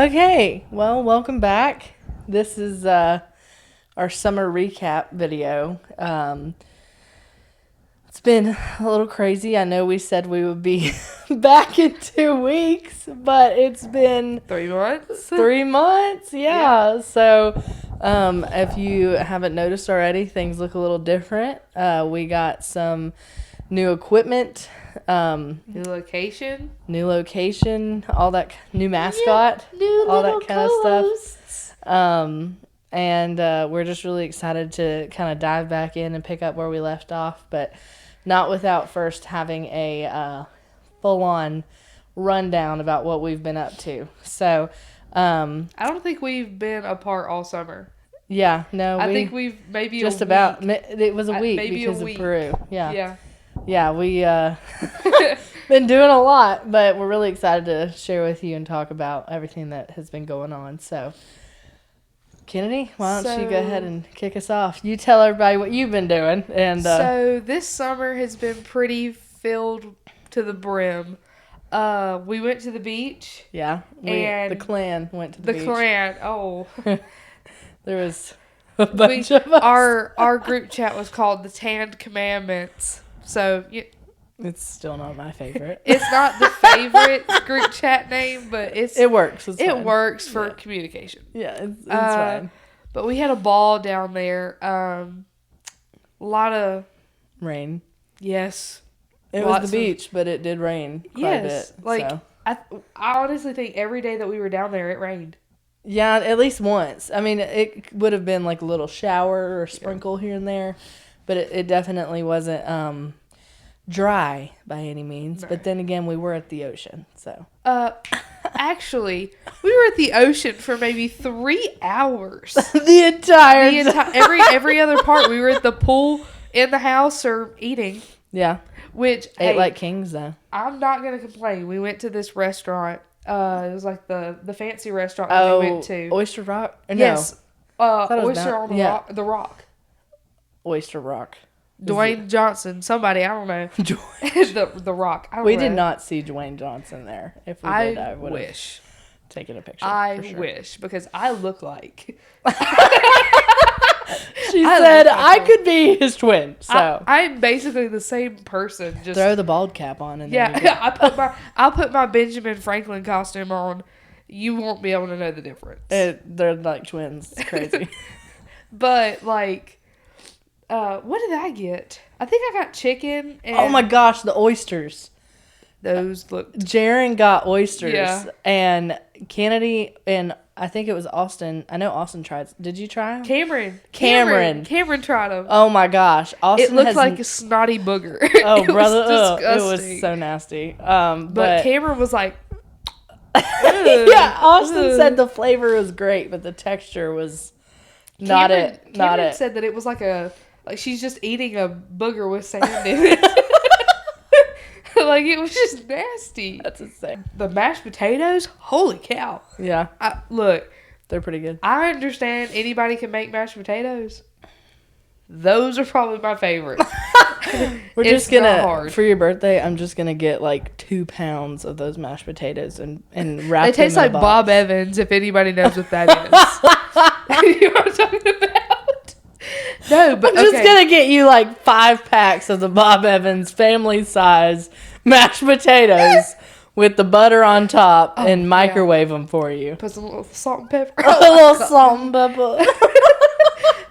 Okay, well, welcome back. This is our summer recap video. It's been a little crazy. I know we said we would be back in 2 weeks, but it's been 3 months. 3 months, yeah. So if you haven't noticed already, things look a little different. We got some new equipment. New location, all that new mascot, all that kind of stuff. And we're just really excited to kind of dive back in and pick up where we left off, but not without first having a full-on rundown about what we've been up to. So, I don't think we've been apart all summer. Yeah, no, I think we've maybe just a about. week. It was a week Maybe because a week. of Peru. Yeah. Yeah, we been doing a lot, but we're really excited to share with you and talk about everything that has been going on. So, Kennedy, why don't you go ahead and kick us off? You tell everybody what you've been doing. And so this summer has been pretty filled to the brim. We went to the beach. Yeah, and the clan went to the beach. The clan, oh. There was a bunch of us. Our group chat was called the 10 Commandments. So it's still not my favorite. It's not the favorite group chat name, but it works. It works for communication. Yeah, it's fine. But we had a ball down there. A lot of rain. Yes, it was the beach, but it did rain quite a bit. Like so. I honestly think every day that we were down there, it rained. Yeah, at least once. I mean, it would have been like a little shower or sprinkle here and there, but it definitely wasn't dry by any means. No. But then again, we were at the ocean, so. Actually, we were at the ocean for maybe 3 hours. the entire every other part. We were at the pool, in the house, or eating. Yeah. Which ate like kings, though. I'm not gonna complain. We went to this restaurant. It was like the fancy restaurant we went to. Oyster Rock? Or yes. No. Oyster on the Rock. Oyster Rock. Dwayne Johnson. Somebody, I don't know. the Rock. I don't know. Did not see Dwayne Johnson there. If we did, I would have taken a picture. I wish, because I look like... She said I could be his twin. So I'm basically the same person. Just throw the bald cap on and I'll put my Benjamin Franklin costume on. You won't be able to know the difference. They're like twins. It's crazy. But like, what did I get? I think I got chicken. And oh my gosh, the oysters. Those look. Jaron got oysters. Yeah. And Kennedy and I think it was Austin. I know Austin tried. Did you try them? Cameron tried them. Oh my gosh. Austin it looked like a snotty booger. Oh, brother. Disgusting. It was so nasty. But Cameron was like, yeah, Austin said the flavor was great, but the texture was not it. Cameron said that it was like she's just eating a booger with sand in it. Like, it was just nasty. That's insane. The mashed potatoes? Holy cow. Yeah. Look. They're pretty good. I understand anybody can make mashed potatoes. Those are probably my favorite. We're just going to, for your birthday, I'm just going to get like 2 pounds of those mashed potatoes and wrap them in a box. They taste like Bob Evans, if anybody knows what that is. You know what I'm talking about? No, but I'm just going to get you like 5 packs of the Bob Evans family size mashed potatoes with the butter on top and microwave them for you. Put some little salt and pepper. A little salt and pepper.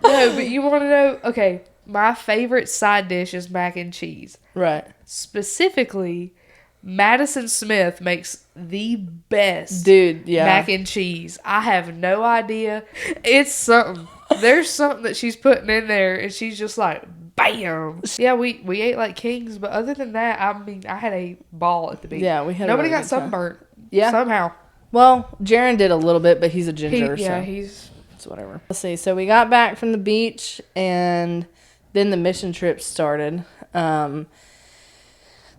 No, but you want to know, okay, my favorite side dish is mac and cheese. Right. Specifically, Madison Smith makes the best mac and cheese. I have no idea. It's something. There's something that she's putting in there, and she's just like, bam. Yeah, we ate like kings, but other than that, I mean, I had a ball at the beach. Yeah, we had Nobody got sunburnt. Yeah. Somehow. Well, Jaron did a little bit, but he's a ginger, so it's whatever. Let's see. So we got back from the beach, and then the mission trip started.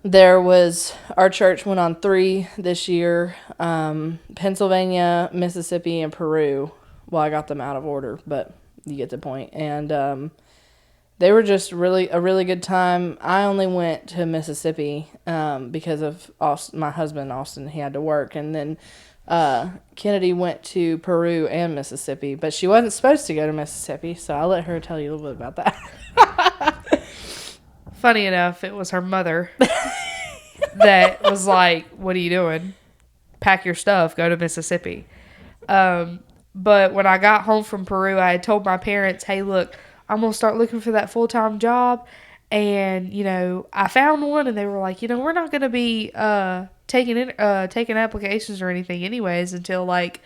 There was, our church went on 3 this year, Pennsylvania, Mississippi, and Peru. Well, I got them out of order, but you get the point. And they were just a really good time. I only went to Mississippi because of my husband, Austin. He had to work. And then Kennedy went to Peru and Mississippi, but she wasn't supposed to go to Mississippi, so I'll let her tell you a little bit about that. Funny enough, it was her mother that was like, "What are you doing? Pack your stuff, go to Mississippi." But when I got home from Peru, I had told my parents, "Hey, look, I'm going to start looking for that full-time job." And, I found one, and they were like, we're not going to be taking applications or anything anyways until, like,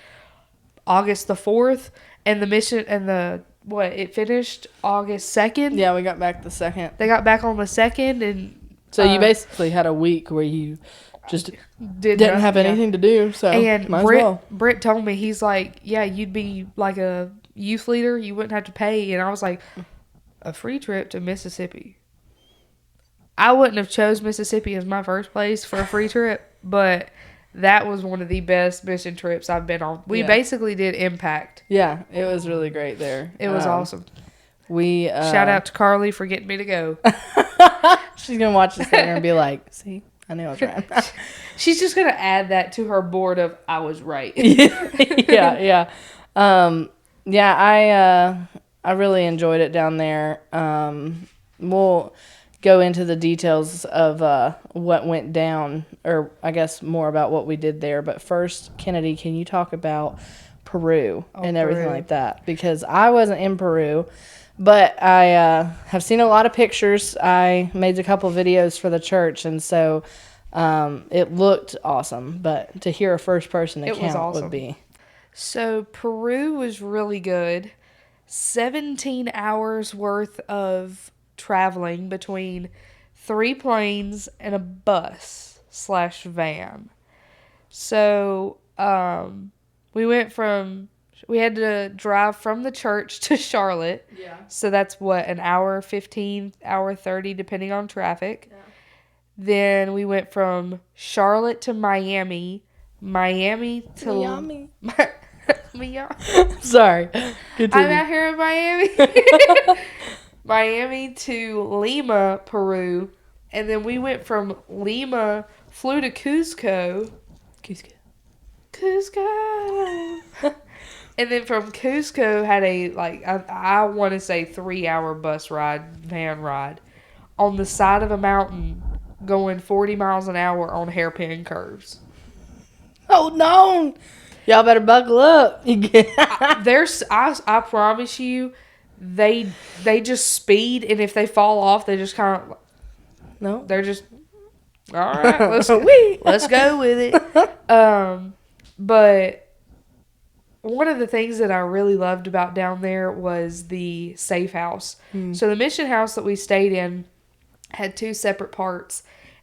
August the 4th. And the mission, and it finished August 2nd? Yeah, we got back the 2nd. They got back on the 2nd, and... So you basically had a week where you just didn't have anything to do, so and might as well. Britt told me, he's like, yeah, you'd be like a youth leader. You wouldn't have to pay. And I was like, a free trip to Mississippi. I wouldn't have chose Mississippi as my first place for a free trip, but that was one of the best mission trips I've been on. We basically did Impact. Yeah, it was really great there. It was awesome. We shout out to Carly for getting me to go. She's gonna watch this later and be like, "See, I knew I was right." She's just gonna add that to her board of "I was right." yeah. I really enjoyed it down there. We'll go into the details of what went down, or I guess more about what we did there. But first, Kennedy, can you talk about Peru and everything like that? Because I wasn't in Peru, but I have seen a lot of pictures. I made a couple videos for the church, and so it looked awesome. But to hear a first-person account would be... So Peru was really good. 17 hours worth of traveling between 3 planes and a bus/van. So we had to drive from the church to Charlotte. Yeah. So that's an hour 15, hour 30, depending on traffic. Yeah. Then we went from Charlotte to Miami to Miami. Sorry. Continue. I'm out here in Miami. Miami to Lima, Peru. And then we went from Lima, flew to Cusco. And then from Cusco had I want to say 3-hour van ride on the side of a mountain going 40 miles an hour on hairpin curves. Hold on. Y'all better buckle up. I promise you, they just speed, and if they fall off, they just kind of... No. They're just... All right, let's go with it. But one of the things that I really loved about down there was the safe house. So the mission house that we stayed in had 2 separate parts,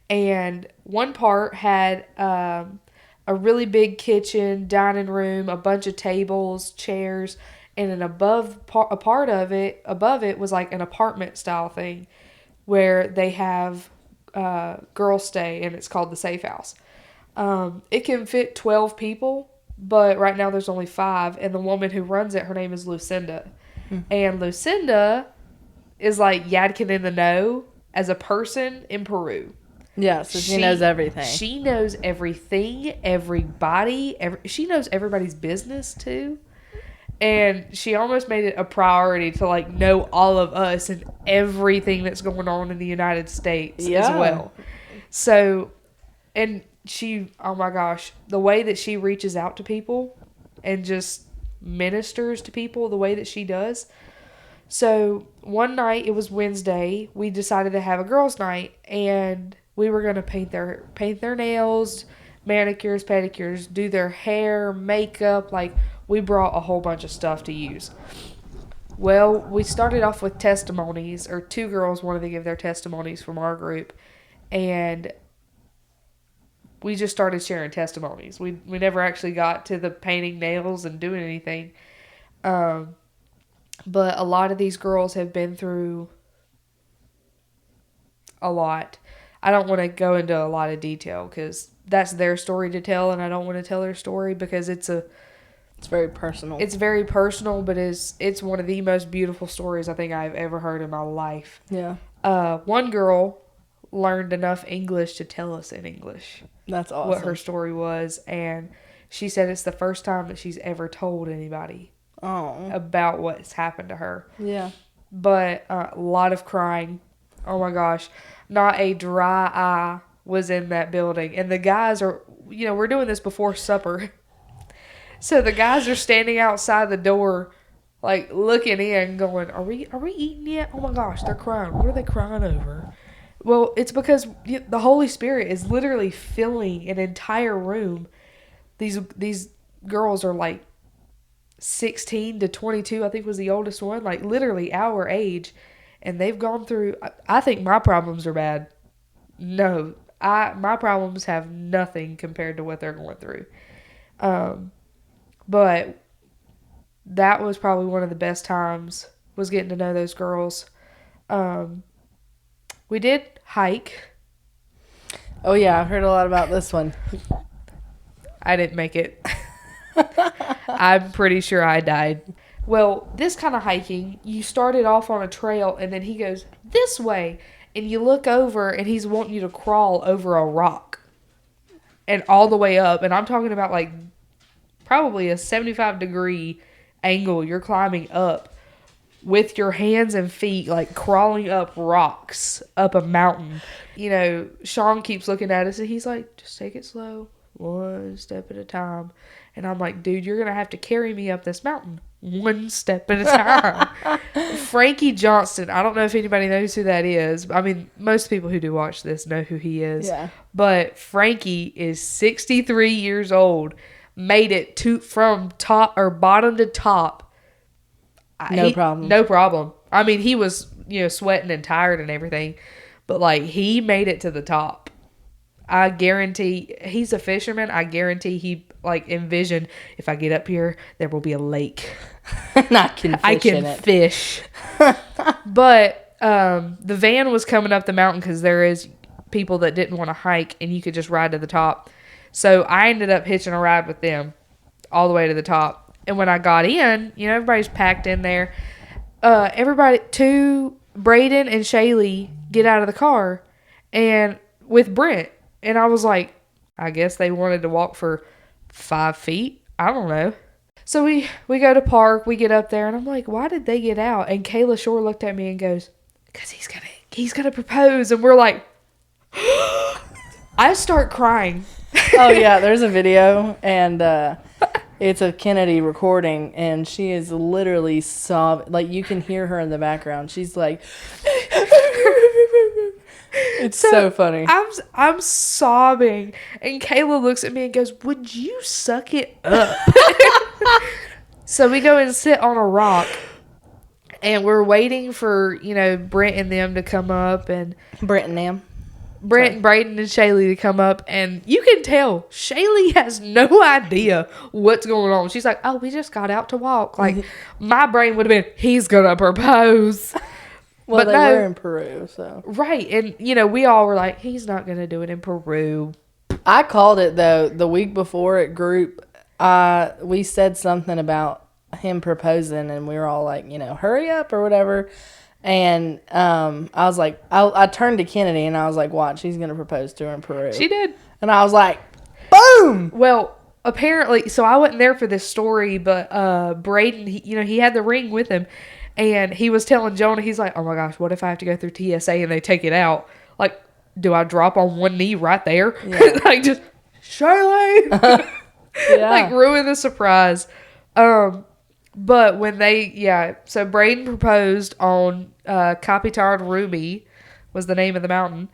and one part had a really big kitchen, dining room, a bunch of tables, chairs, and an above it was like an apartment style thing where they have girls stay, and it's called the safe house. It can fit 12 people, but right now there's only 5, and the woman who runs it, her name is Lucinda. And Lucinda is like Yadkin in the know as a person in Peru. Yeah, so she knows everything. She knows everything, everybody. She knows everybody's business, too. And she almost made it a priority to, know all of us and everything that's going on in the United States as well. So, and she, oh my gosh, the way that she reaches out to people and just ministers to people the way that she does. So, one night, it was Wednesday, we decided to have a girls' night, and we were going to paint their nails, manicures, pedicures, do their hair, makeup. We brought a whole bunch of stuff to use. Well, we started off with testimonies, or 2 girls wanted to give their testimonies from our group. And we just started sharing testimonies. We never actually got to the painting nails and doing anything. But a lot of these girls have been through a lot. I don't want to go into a lot of detail because that's their story to tell, and I don't want to tell their story because it's very personal. It's very personal, but it's one of the most beautiful stories I think I've ever heard in my life. Yeah. One girl learned enough English to tell us in English. That's awesome. What her story was, and She said it's the first time that she's ever told anybody about what's happened to her. Yeah. But a lot of crying. Oh my gosh. Not a dry eye was in that building. And the guys are, we're doing this before supper. So the guys are standing outside the door, like looking in, going, "Are we eating yet? Oh my gosh, they're crying. What are they crying over?" Well, it's because the Holy Spirit is literally filling an entire room. These girls are like 16 to 22, I think was the oldest one, like literally our age, and they've gone through. I think my problems are bad. No, my problems have nothing compared to what they're going through. But that was probably one of the best times, was getting to know those girls. We did hike. Oh yeah, I've heard a lot about this one. I didn't make it. I'm pretty sure I died. Well, this kind of hiking, you started off on a trail and then he goes this way and you look over and he's wanting you to crawl over a rock and all the way up. And I'm talking about like probably a 75-degree angle. You're climbing up with your hands and feet, like crawling up rocks, up a mountain. Sean keeps looking at us and he's like, just take it slow, one step at a time. And I'm like, dude, you're going to have to carry me up this mountain one step at a time. Frankie Johnston, I don't know if anybody knows who that is. I mean, most people who do watch this know who he is. Yeah. But Frankie is 63 years old, made it from top or bottom to top. No problem. No problem. I mean, he was, sweating and tired and everything, but like he made it to the top. I guarantee, he's a fisherman. I guarantee he like envisioned, if I get up here, there will be a lake. And I can fish. But the van was coming up the mountain because there is people that didn't want to hike and you could just ride to the top. So I ended up hitching a ride with them all the way to the top. And when I got in, everybody's packed in there. Braden and Shaylee get out of the car and with Brent. And I was like, I guess they wanted to walk for 5 feet. I don't know. So we go to park, we get up there, and I'm like, why did they get out? And Kayla Shore looked at me and goes, because he's gonna propose. And we're like, I start crying. Oh yeah, there's a video, and it's of Kennedy recording, and she is literally sobbing. Like you can hear her in the background. She's like, it's so funny. I'm sobbing, and Kayla looks at me and goes, "Would you suck it up?" So we go and sit on a rock, and we're waiting for Brent and them to come up, and Braden, and Shaylee to come up, and you can tell Shaylee has no idea what's going on. She's like, "Oh, we just got out to walk." Like my brain would have been, "He's gonna propose." Well, but they were in Peru, so. Right, and, we all were like, he's not going to do it in Peru. I called it, though, the week before at group. We said something about him proposing, and we were all like, hurry up or whatever. And I was like, I turned to Kennedy, and I was like, watch, he's going to propose to her in Peru. She did. And I was like, boom! Well, apparently, so I wasn't there for this story, but Braden, he had the ring with him. And he was telling Jonah, he's like, oh my gosh, what if I have to go through TSA and they take it out? Like, do I drop on one knee right there? Yeah. Like, just, Shirley! Yeah. Like, ruin the surprise. But when so Braden proposed on Capitan Rumi, was the name of the mountain.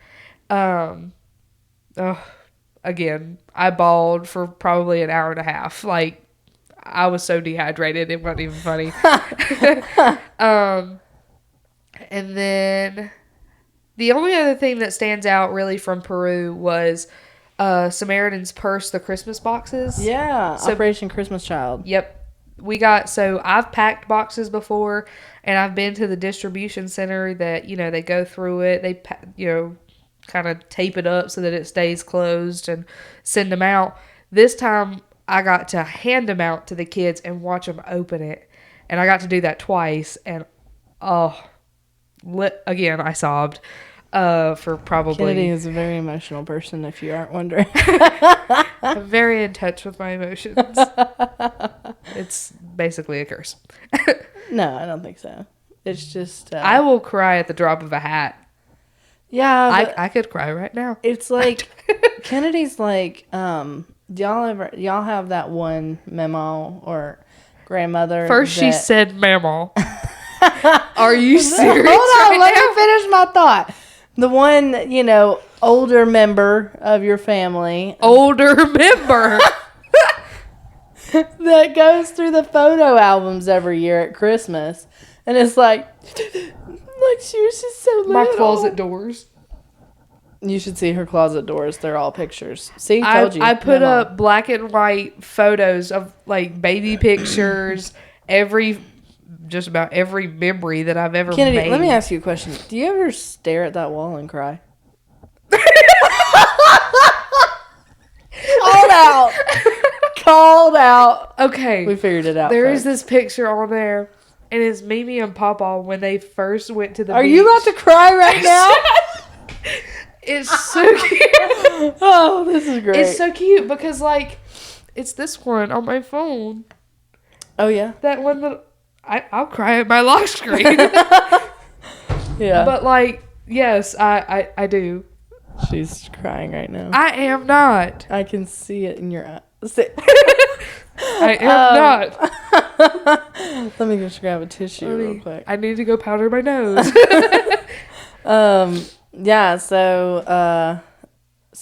Again, I bawled for probably an hour and a half. Like, I was so dehydrated, it wasn't even funny. And then the only other thing that stands out really from Peru was Samaritan's Purse, the Christmas boxes. Yeah, so, Operation Christmas Child. Yep. I've packed boxes before, and I've been to the distribution center that, they go through it. They, kind of tape it up so that it stays closed and send them out. This time, I got to hand them out to the kids and watch them open it. And I got to do that twice. And, again, I sobbed. For probably... Kennedy is a very emotional person, if you aren't wondering. I'm very in touch with my emotions. It's basically a curse. No, I don't think so. It's just... I will cry at the drop of a hat. Yeah. I could cry right now. It's like... Kennedy's like... do y'all have that one memo or grandmother First she said memo. Are you serious? Hold on, let me finish my thought. The one, older member of your family. Older member. That goes through the photo albums every year at Christmas. And it's like she was just so little. My closet doors. You should see her closet doors. They're all pictures. See, told you. I put up black and white photos of like baby pictures, just about every memory that I've ever Kennedy, made. let me ask you a question. Do you ever stare at that wall and cry? Called out. Okay. We figured it out. There is this picture on there, and it's Mimi and Papa when they first went to the beach. Are you about to cry right now? It's so cute. Oh, this is great. It's so cute because, it's this one on my phone. Oh, yeah? That one that... I'll cry at my lock screen. Yeah. But, yes, I do. She's crying right now. I am not. I can see it in your eyes. I am not. Let me just grab a tissue real quick. I need to go powder my nose. Yeah, so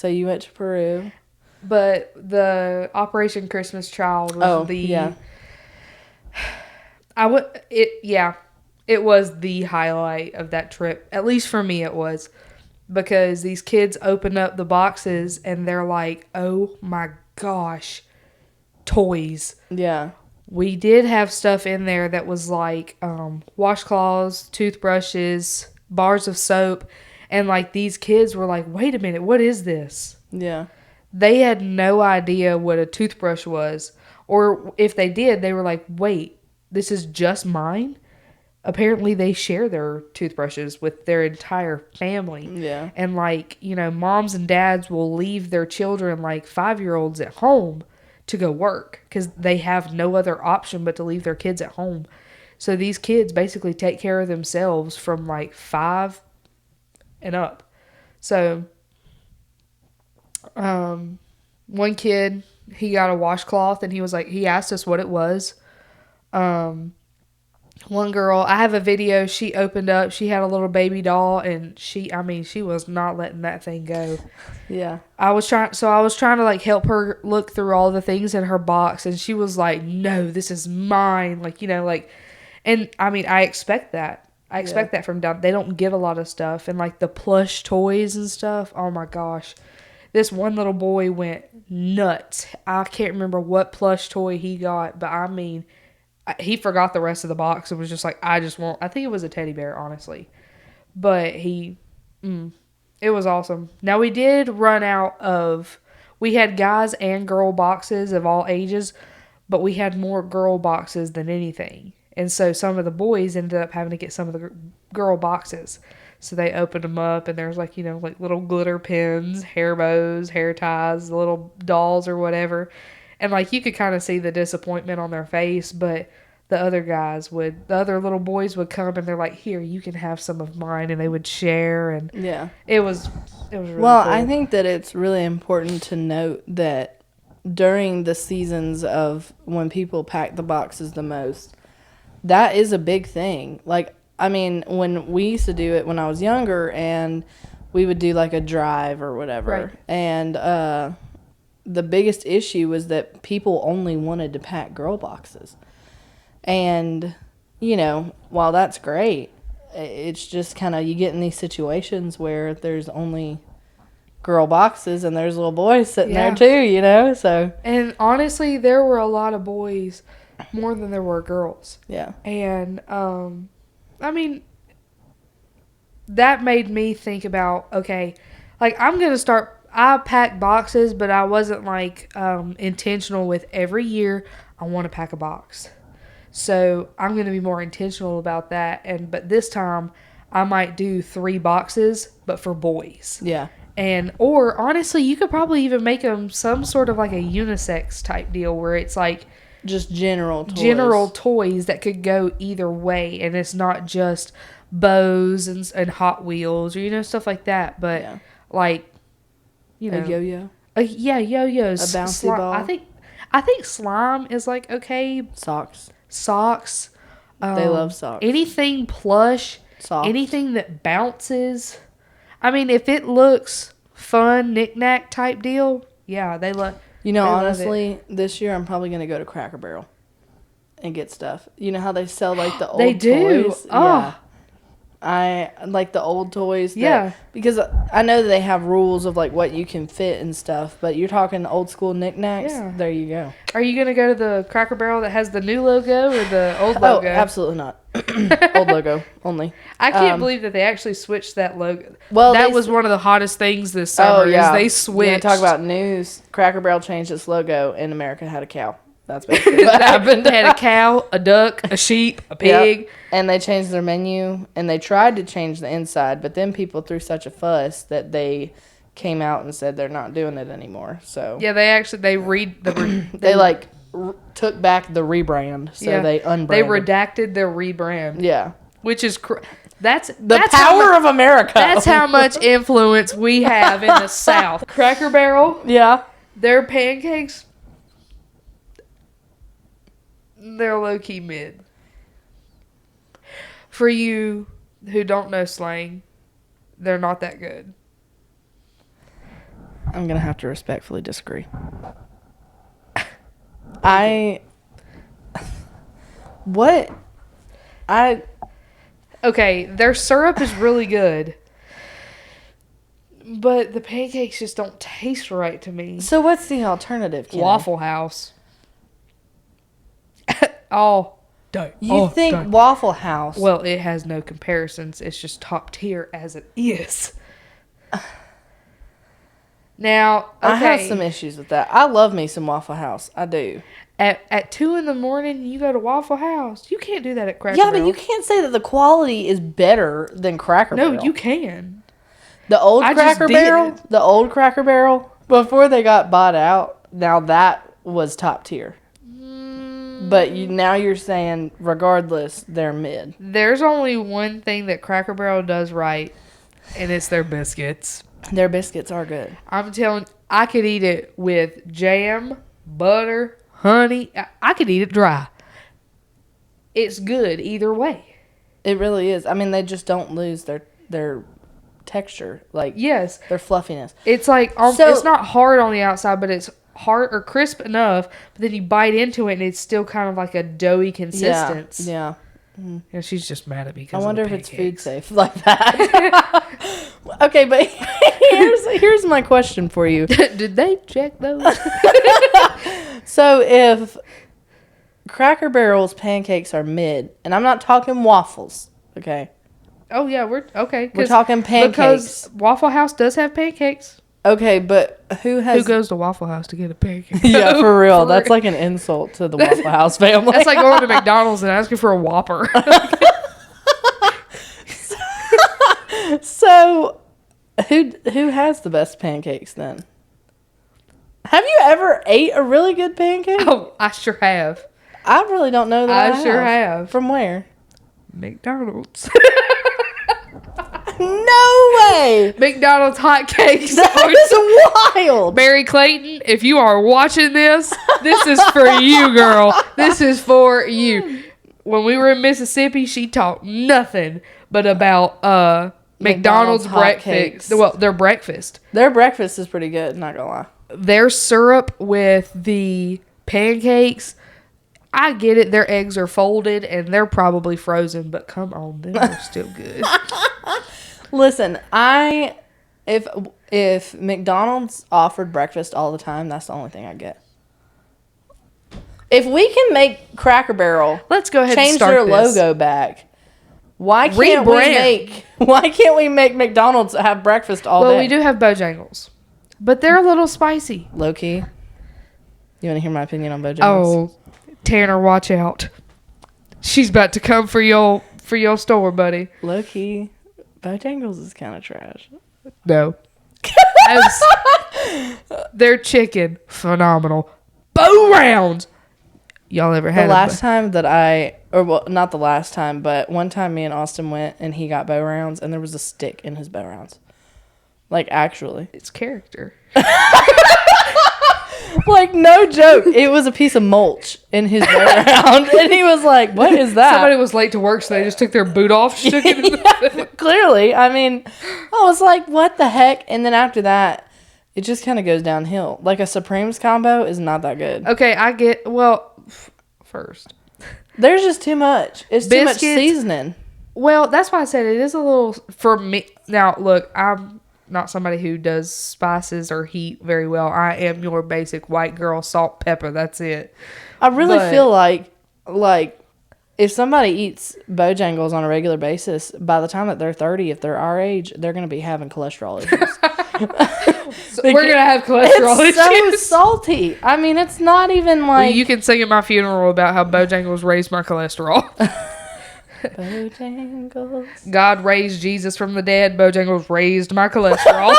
you went to Peru. But the Operation Christmas Child was yeah. It was the highlight of that trip. At least for me it was. Because these kids open up the boxes and they're like, oh my gosh, toys. Yeah. We did have stuff in there that was like washcloths, toothbrushes, bars of soap. And these kids were like, wait a minute, what is this? Yeah. They had no idea what a toothbrush was. Or if they did, they were like, wait, this is just mine? Apparently they share their toothbrushes with their entire family. Yeah. And moms and dads will leave their children 5-year-olds at home to go work because they have no other option but to leave their kids at home. So these kids basically take care of themselves from 5 and up. So one kid, he got a washcloth and he asked us what it was. One girl, I have a video, she opened up, she had a little baby doll, and she was not letting that thing go. Yeah. I was trying to help her look through all the things in her box, and she was like, no, this is mine. And I expect that. I expect that from them. They don't get a lot of stuff, and the plush toys and stuff, oh my gosh. This one little boy went nuts. I can't remember what plush toy he got, but he forgot the rest of the box and was just like, I think it was a teddy bear, honestly. But it was awesome. Now, we did run out we had guys and girl boxes of all ages, but we had more girl boxes than anything. And so some of the boys ended up having to get some of the girl boxes. So they opened them up and there's little glitter pins, hair bows, hair ties, little dolls or whatever. And you could kind of see the disappointment on their face, but the other little boys would come and they're like, here, you can have some of mine, and they would share, and yeah, it was really well, cool. I think that it's really important to note that during the seasons of when people pack the boxes the most, that is a big thing. When we used to do it when I was younger, and we would do a drive or whatever, right. And the biggest issue was that people only wanted to pack girl boxes. And, while that's great, it's just kind of, you get in these situations where there's only girl boxes and there's little boys sitting there too, so. And honestly, there were a lot of boys more than there were girls. Yeah. And, that made me think about, okay, I'm going to start... I packed boxes, but I wasn't intentional with every year I want to pack a box. So I'm going to be more intentional about that. But this time I might do 3 boxes, but for boys. Yeah. Or honestly, you could probably even make them some sort of like a unisex type deal where it's like just general toys that could go either way, and it's not just bows and Hot Wheels or stuff like that, but like a yo-yo. Yo-yos, a bouncy ball. I think slime is like okay. Socks. They love socks. Anything plush. Socks. Anything that bounces. I mean, if it looks fun, knick-knack type deal, yeah, they love. Honestly, this year I'm probably going to go to Cracker Barrel and get stuff. You know how they sell like the old they do. Toys? Oh. Yeah. I like the old toys. Because I know that they have rules of like what you can fit and stuff, but you're talking old school knickknacks. Yeah. There you go. Are you going to go to the Cracker Barrel that has the new logo or the old logo? Oh, absolutely not. Old logo only. I can't believe that they actually switched that logo. Well, that was one of the hottest things this summer. Is they switched. You talk about news. Cracker Barrel changed its logo, and America had a cow. That's basically what happened. They had a cow, a duck, a sheep, a pig. Yep. And they changed their menu, and they tried to change the inside, but then people threw such a fuss that they came out and said they're not doing it anymore. So yeah, they took back the rebrand, so they unbranded. They redacted their rebrand. Yeah, which is that's power of America. That's how much influence we have in the South. Cracker Barrel, their pancakes. They're low-key mid. For you who don't know slang, they're not that good. I'm going to have to respectfully disagree. Okay, their syrup is really good. But the pancakes just don't taste right to me. So what's the alternative, Kenny? Waffle House. You think Waffle House? Well, it has no comparisons. It's just top tier as it is. Now, okay. I have some issues with that. I love me some Waffle House. I do. At 2 a.m, you go to Waffle House. You can't do that at Cracker Barrel. Yeah, but you can't say that the quality is better than Cracker Barrel. No, you can. The old Cracker Barrel, before they got bought out, now that was top tier. But now you're saying, regardless, they're mid. There's only one thing that Cracker Barrel does right, and it's their biscuits. Their biscuits are good. I'm telling you, I could eat it with jam, butter, honey. I could eat it dry. It's good either way. It really is. I mean, they just don't lose their texture. Like, yes, their fluffiness. It's like, it's not hard on the outside, but it's hard or crisp enough, but then you bite into it and it's still kind of like a doughy consistency. Yeah. And she's just mad at me because I wonder if it's food safe like that. Okay, but here's my question for you. Did they check those? So if Cracker Barrel's pancakes are mid, and I'm not talking waffles, okay? Oh yeah, we're talking pancakes. Because Waffle House does have pancakes. Okay, but who goes to Waffle House to get a pancake? Yeah, for real. That's like an insult to the Waffle House family. That's like going to McDonald's and asking for a Whopper. So, who has the best pancakes then? Have you ever ate a really good pancake? Oh, I sure have. I really don't know that I sure have. From where? McDonald's. No way! McDonald's hotcakes. That is wild. Mary Clayton, if you are watching this is for you, girl. This is for you. When we were in Mississippi, she talked nothing but about McDonald's breakfast. Well, their breakfast. Their breakfast is pretty good, not gonna lie. Their syrup with the pancakes, I get it. Their eggs are folded and they're probably frozen, but come on, they're still good. Listen, if McDonald's offered breakfast all the time, that's the only thing I get. If we can make Cracker Barrel, let's go ahead and start their logo back. Why can't we make McDonald's have breakfast all day? Well, we do have Bojangles, but they're a little spicy. Low key. You want to hear my opinion on Bojangles? Oh, Tanner, watch out! She's about to come for your store, buddy. Low key. Bojangles is kind of trash. No. Their chicken, phenomenal. Bow rounds. Y'all ever had the last time that not the last time, but one time me and Austin went and he got bow rounds and there was a stick in his bow rounds. Like, actually. It's character. Like, no joke. It was a piece of mulch in his bow round. And he was like, what is that? Somebody was late to work, so they just took their boot off. Shook it in the clearly. I mean, I was like, what the heck? And then after that, it just kind of goes downhill. Like, a Supremes combo is not that good. Okay, I get... Well, first. There's just too much. It's biscuits, too much seasoning. Well, that's why I said it is a little... For me... Now, look, I'm not somebody who does spices or heat very well. I am your basic white girl, salt, pepper. That's it. I really feel like if somebody eats Bojangles on a regular basis, by the time that they're 30, if they're our age, they're going to be having cholesterol issues. We're going to have cholesterol issues. It's so salty. I mean, it's not even like... Well, you can sing at my funeral about how Bojangles raised my cholesterol. Bojangles. God raised Jesus from the dead. Bojangles raised my cholesterol.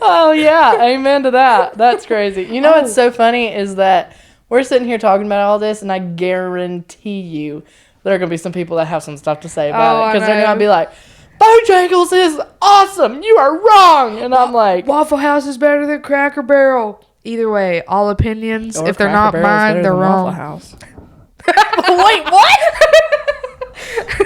Oh, yeah. Amen to that. That's crazy. You know what's so funny is that we're sitting here talking about all this, and I guarantee you there are going to be some people that have some stuff to say about it. Because they're going to be like, Bojangles is awesome. You are wrong. And I'm like... Waffle House is better than Cracker Barrel. Either way, all opinions, if they're not mine, they're wrong. Waffle House. Wait, what?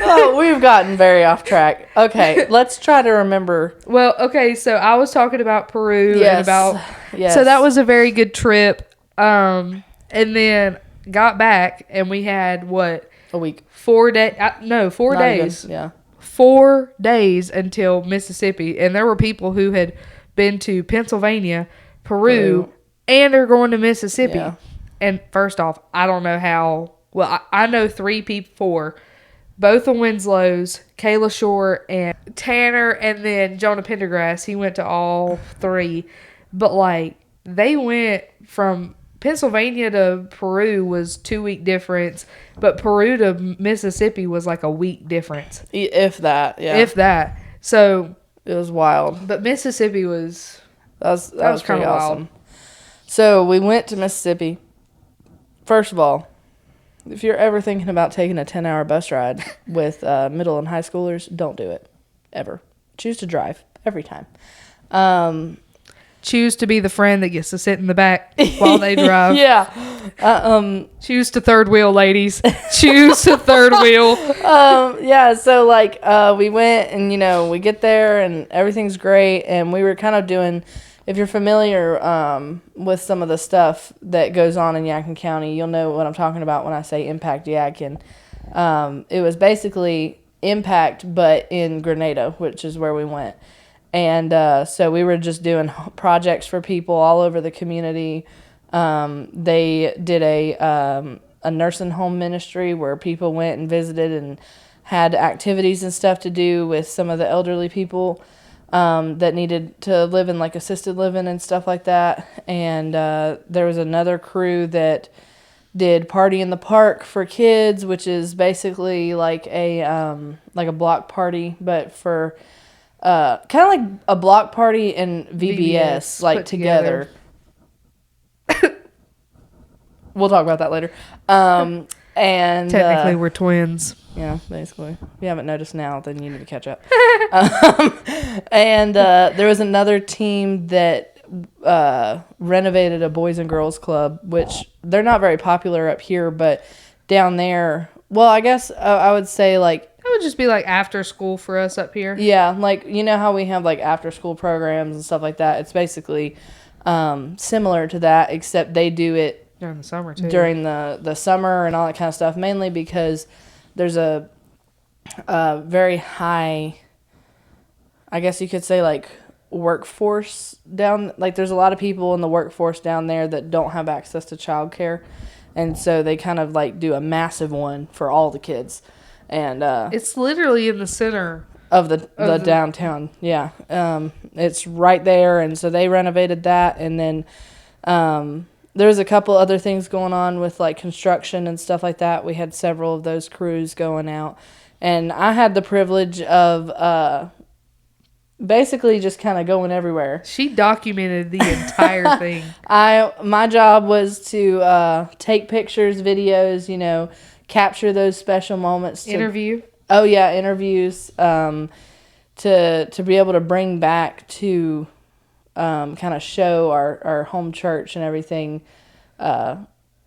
Oh, we've gotten very off track. Okay, let's try to remember. Well, okay, so I was talking about Peru and about... Yes. So that was a very good trip. And then got back, and we had, what? A week. 4 days. No, 4 days. Even, yeah. 4 days until Mississippi. And there were people who had been to Pennsylvania, Peru. And are going to Mississippi. Yeah. And first off, I don't know how... Well, I know 4. Both the Winslows, Kayla Shore, and Tanner, and then Jonah Pendergrass. He went to all 3. But, like, they went from Pennsylvania to Peru was 2-week difference. But Peru to Mississippi was like a week difference. If that, yeah. If that. So... It was wild. But Mississippi was... That was kind of awesome. Wild. So, we went to Mississippi. First of all, if you're ever thinking about taking a 10-hour bus ride with middle and high schoolers, don't do it. Ever. Choose to drive. Every time. Choose to be the friend that gets to sit in the back while they drive. Yeah. Choose to third wheel, ladies. Choose to third wheel. Yeah, so, like, we went and, you know, we get there and everything's great. And we were kind of doing... If you're familiar with some of the stuff that goes on in Yadkin County, you'll know what I'm talking about when I say Impact Yadkin. It was basically Impact, but in Grenada, which is where we went. And so we were just doing projects for people all over the community. They did a nursing home ministry where people went and visited and had activities and stuff to do with some of the elderly people. That needed to live in like assisted living and stuff like that. And there was another crew that did Party in the Park for kids, which is basically like a block party, but for kind of like a block party and VBS like together. We'll talk about that later. And technically we're twins. Yeah, basically. If you haven't noticed now, then you need to catch up. And there was another team that renovated a Boys and Girls Club, which they're not very popular up here, but down there, well, I guess I would say like... It would just be like after school for us up here. Yeah, like, you know how we have like after school programs and stuff like that? It's basically similar to that, except they do it during the summer too. During the summer and all that kind of stuff, mainly because there's a very high, I guess you could say, like, workforce down, like, there's a lot of people in the workforce down there that don't have access to childcare, and so they kind of, like, do a massive one for all the kids, and it's literally in the center of the downtown. Yeah. It's right there, and so they renovated that, and then there's a couple other things going on with, like, construction and stuff like that. We had several of those crews going out And I had the privilege of basically just kind of going everywhere. She documented the entire thing. My job was to take pictures, videos, capture those special moments. Interview. Oh yeah, interviews. To be able to bring back to kind of show our home church and everything,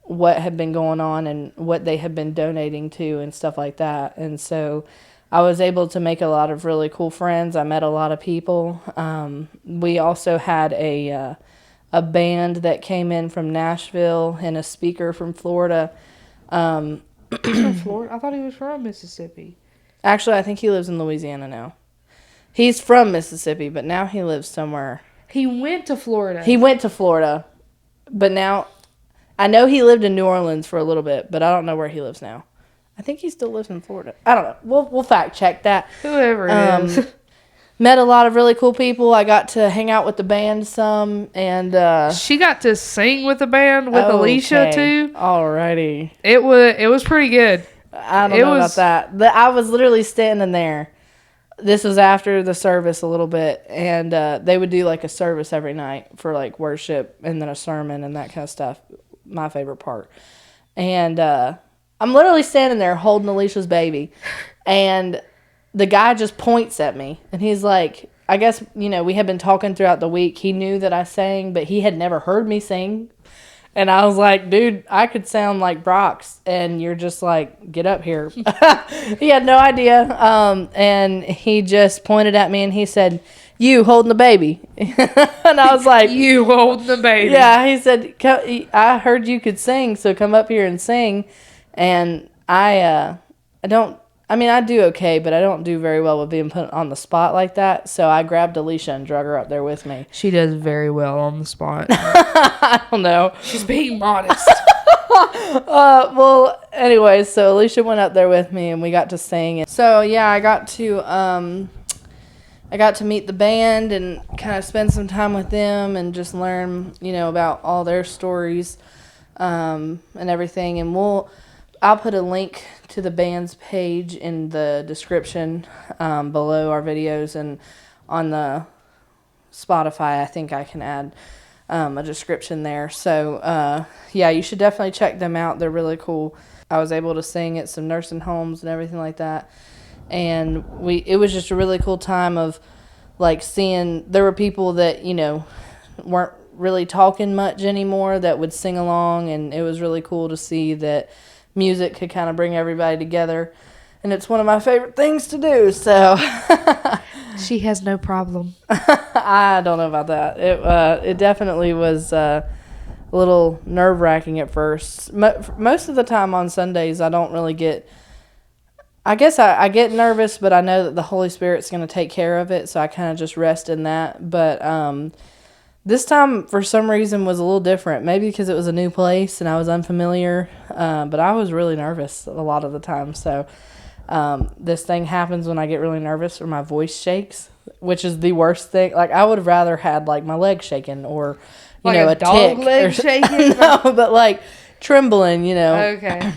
what had been going on and what they had been donating to and stuff like that. And so I was able to make a lot of really cool friends. I met a lot of people. We also had a band that came in from Nashville and a speaker from Florida. From Florida? I thought he was from Mississippi. Actually, I think he lives in Louisiana now. He's from Mississippi, but now he lives somewhere. He went to Florida. He went to Florida, but now I know he lived in New Orleans for a little bit, but I don't know where he lives now. I think he still lives in Florida. I don't know. We'll fact check that. Whoever it is. Met a lot of really cool people. I got to hang out with the band some, and she got to sing with the band with Alicia too. Alrighty. It was pretty good. I don't know about that. I was literally standing there. This was after the service a little bit, and they would do like a service every night for like worship and then a sermon and that kind of stuff. My favorite part. And I'm literally standing there holding Alicia's baby, and the guy just points at me, and he's like, I guess, we had been talking throughout the week. He knew that I sang, but he had never heard me sing. And I was like, dude, I could sound like Brox, and you're just like, get up here. He had no idea. And he just pointed at me, and he said, you holding the baby. And I was like, you holding the baby. Yeah, he said, I heard you could sing, so come up here and sing. And I do okay, but I don't do very well with being put on the spot like that. So I grabbed Alicia and drug her up there with me. She does very well on the spot. I don't know. She's being modest. Well, anyways, so Alicia went up there with me and we got to sing. So yeah, I got to meet the band and kind of spend some time with them and just learn, about all their stories, and everything. And I'll put a link to the band's page in the description below our videos, and on the Spotify, I think I can add a description there. So, yeah, you should definitely check them out. They're really cool. I was able to sing at some nursing homes and everything like that. And it was just a really cool time of, like, seeing there were people that, weren't really talking much anymore that would sing along, and it was really cool to see that music could kind of bring everybody together, and it's one of my favorite things to do, so. She has no problem. I don't know about that. It definitely was a little nerve-wracking at first. Most of the time on Sundays, I don't really get, I guess I get nervous, but I know that the Holy Spirit's going to take care of it, so I kind of just rest in that, but this time, for some reason, was a little different. Maybe because it was a new place and I was unfamiliar. But I was really nervous a lot of the time. So this thing happens when I get really nervous or my voice shakes, which is the worst thing. Like, I would have rather had, like, my leg shaking or, like a dog tick. leg shaking? No, but, like, trembling, Okay.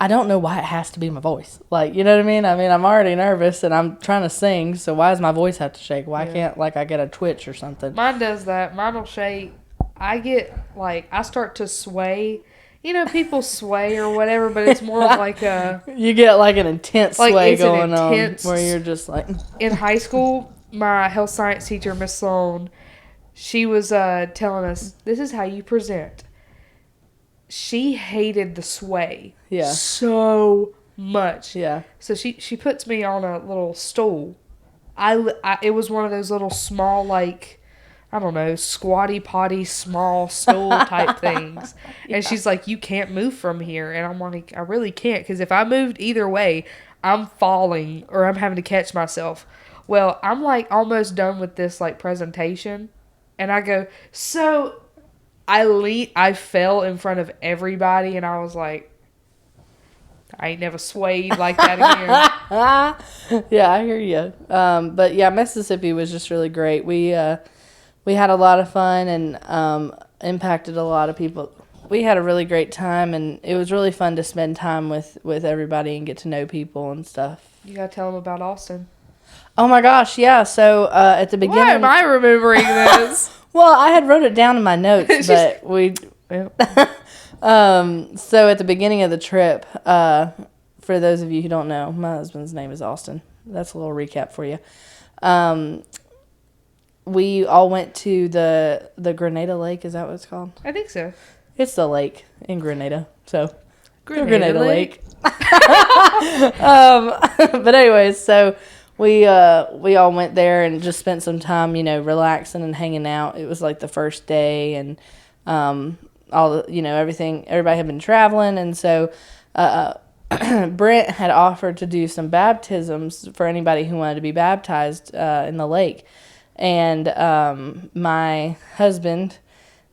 I don't know why it has to be my voice. Like, you know what I mean? I'm already nervous and I'm trying to sing, so why does my voice have to shake? Why can't, like, I get a twitch or something? Mine does that. Mine will shake. I get, like, I start to sway. People sway or whatever, but it's more of like a... You get, like, an intense sway going on where you're just like... In high school, my health science teacher, Miss Sloan, she was telling us, this is how you present. She hated the sway so much. Yeah. So she puts me on a little stool. It was one of those little small, like, I don't know, squatty potty small stool type things. And she's like, you can't move from here. And I'm like, I really can't, because if I moved either way, I'm falling or I'm having to catch myself. Well, I'm like almost done with this like presentation, and I go, so I fell in front of everybody, and I was like, I ain't never swayed like that again. Yeah, I hear you. But yeah, Mississippi was just really great. We had a lot of fun and impacted a lot of people. we had a really great time, and it was really fun to spend time with everybody and get to know people and stuff. You gotta tell them about Austin. Oh my gosh, yeah. So at the beginning, why am I remembering this? Well, I had wrote it down in my notes, but we. So at the beginning of the trip, for those of you who don't know, my husband's name is Austin. That's a little recap for you. We all went to the Grenada Lake. Is that what it's called? I think so. It's the lake in Grenada. So Grenada Lake. But anyways, so we all went there and just spent some time, relaxing and hanging out. It was like the first day, and all the, everybody had been traveling, and so Brent had offered to do some baptisms for anybody who wanted to be baptized in the lake. And my husband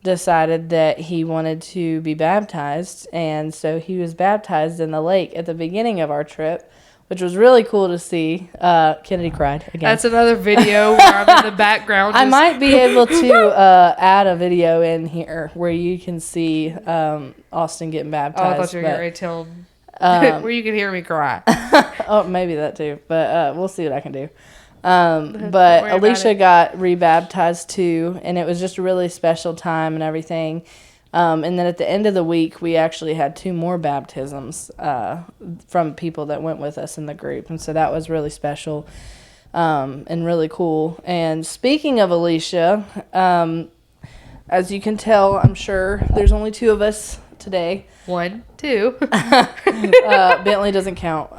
decided that he wanted to be baptized, and so he was baptized in the lake at the beginning of our trip, which was really cool to see. Kennedy cried again. That's another video where I'm in the background. I might be able to add a video in here where you can see Austin getting baptized. Oh, I thought you were getting ready to tell him where you can hear me cry. Oh, maybe that too, but we'll see what I can do. But Alicia got rebaptized too, and it was just a really special time and everything. And then at the end of the week, we actually had 2 more baptisms from people that went with us in the group, and so that was really special and really cool. And speaking of Alicia, as you can tell, I'm sure there's only 2 of us today. 1, 2. Bentley doesn't count.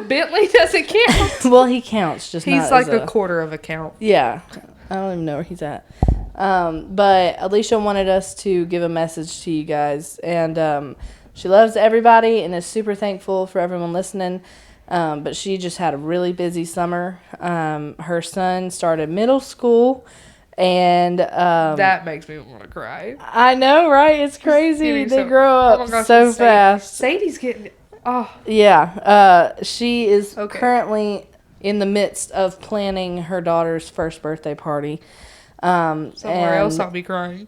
Bentley doesn't count. Well, he counts, just he's not like as a quarter of a count. Yeah, I don't even know where he's at. But Alicia wanted us to give a message to you guys, and she loves everybody and is super thankful for everyone listening. But she just had a really busy summer. Her son started middle school, and that makes me want to cry. I know, right? It's crazy. They grow up so fast. Sadie's getting. Oh. Yeah. She is currently in the midst of planning her daughter's first birthday party. Somewhere else I'll be crying.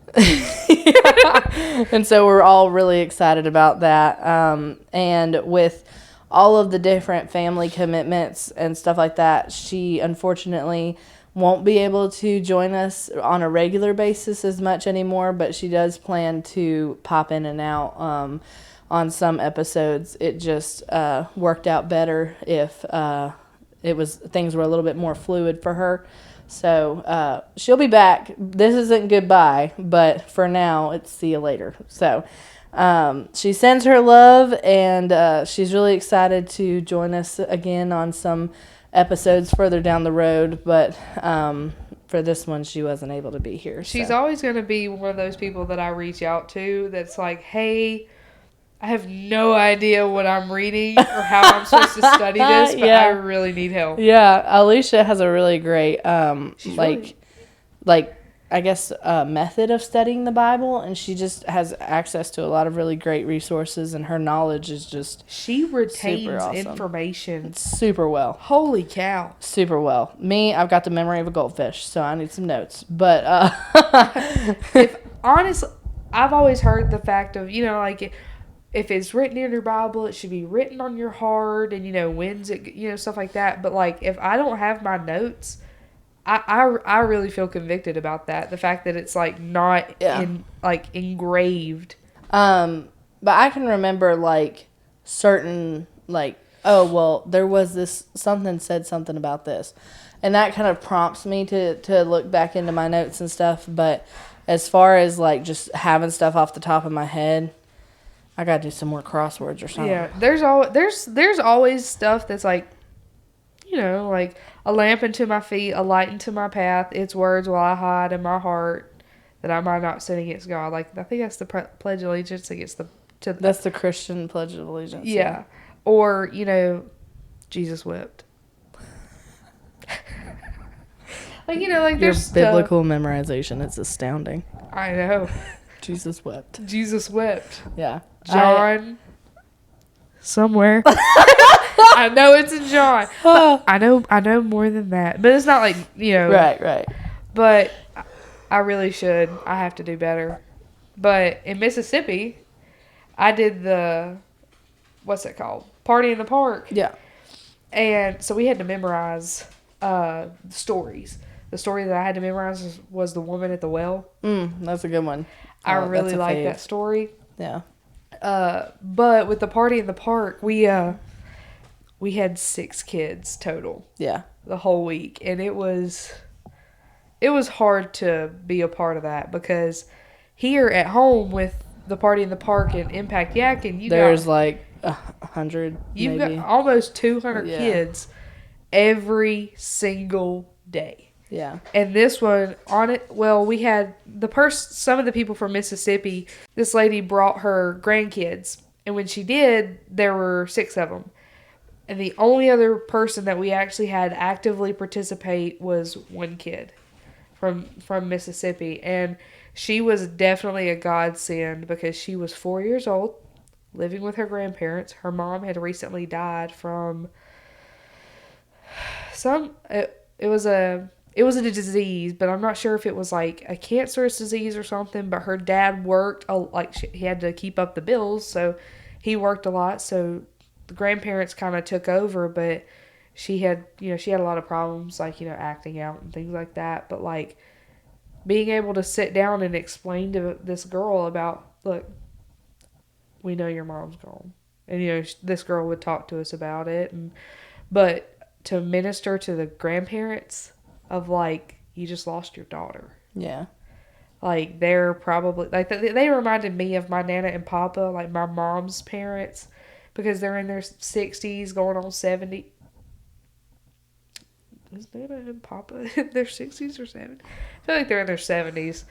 And so we're all really excited about that. And with all of the different family commitments and stuff like that, she unfortunately won't be able to join us on a regular basis as much anymore, but she does plan to pop in and out on some episodes. It just worked out better if things were a little bit more fluid for her. So she'll be back. This isn't goodbye, but for now it's see you later. So she sends her love, and she's really excited to join us again on some episodes further down the road, but for this one she wasn't able to be here. She's always going to be one of those people that I reach out to that's like, hey, I have no idea what I'm reading or how I'm supposed to study this, but I really need help. Yeah, Alicia has a really great, method of studying the Bible, and she just has access to a lot of really great resources, and her knowledge is just she retains super awesome. Information super well. Holy cow. Super well. Me, I've got the memory of a goldfish, so I need some notes. But honestly, I've always heard the fact of, if it's written in your Bible, it should be written on your heart, and, when's it, stuff like that. But, if I don't have my notes, I really feel convicted about that. The fact that it's, not engraved. But I can remember, certain, there was this, something said something about this. And that kind of prompts me to look back into my notes and stuff. But as far as, just having stuff off the top of my head, I gotta do some more crosswords or something. Yeah, there's always stuff that's a lamp unto my feet, a light unto my path. Its words will I hide in my heart, that I might not sin against God. I think that's the Pledge of Allegiance against that's the Christian Pledge of Allegiance. Yeah, or Jesus wept. There's your biblical memorization. It's astounding. I know. Jesus wept. Jesus wept. Yeah. John. Somewhere. I know it's in John. I know more than that. But it's not Right. But I really should. I have to do better. But in Mississippi, I did the, what's it called? Party in the Park. Yeah. And so we had to memorize stories. The story that I had to memorize was the woman at the well. That's a good one. I really like that story. Yeah. But with the Party in the Park, we had 6 kids total. Yeah. The whole week, and it was hard to be a part of that because here at home with the Party in the Park and Impact Yakin, there's like 100. You've got almost 200 kids every single day. Yeah. And this one on it, well, we had some of the people from Mississippi. This lady brought her grandkids, and when she did, there were 6 of them. And the only other person that we actually had actively participate was one kid from Mississippi. And she was definitely a godsend because she was 4 years old, living with her grandparents. Her mom had recently died from it was a disease, but I'm not sure if it was like a cancerous disease or something. But her dad worked, he had to keep up the bills, so he worked a lot. So the grandparents kind of took over, but she had a lot of problems, like, acting out and things like that. But like being able to sit down and explain to this girl about, look, we know your mom's gone. And, this girl would talk to us about it. But to minister to the grandparents of, like, you just lost your daughter. Yeah. Like, they're probably, like, they reminded me of my Nana and Papa, like my mom's parents, because they're in their 60s, going on 70. Is Nana and Papa in their 60s or 70s? I feel like they're in their 70s.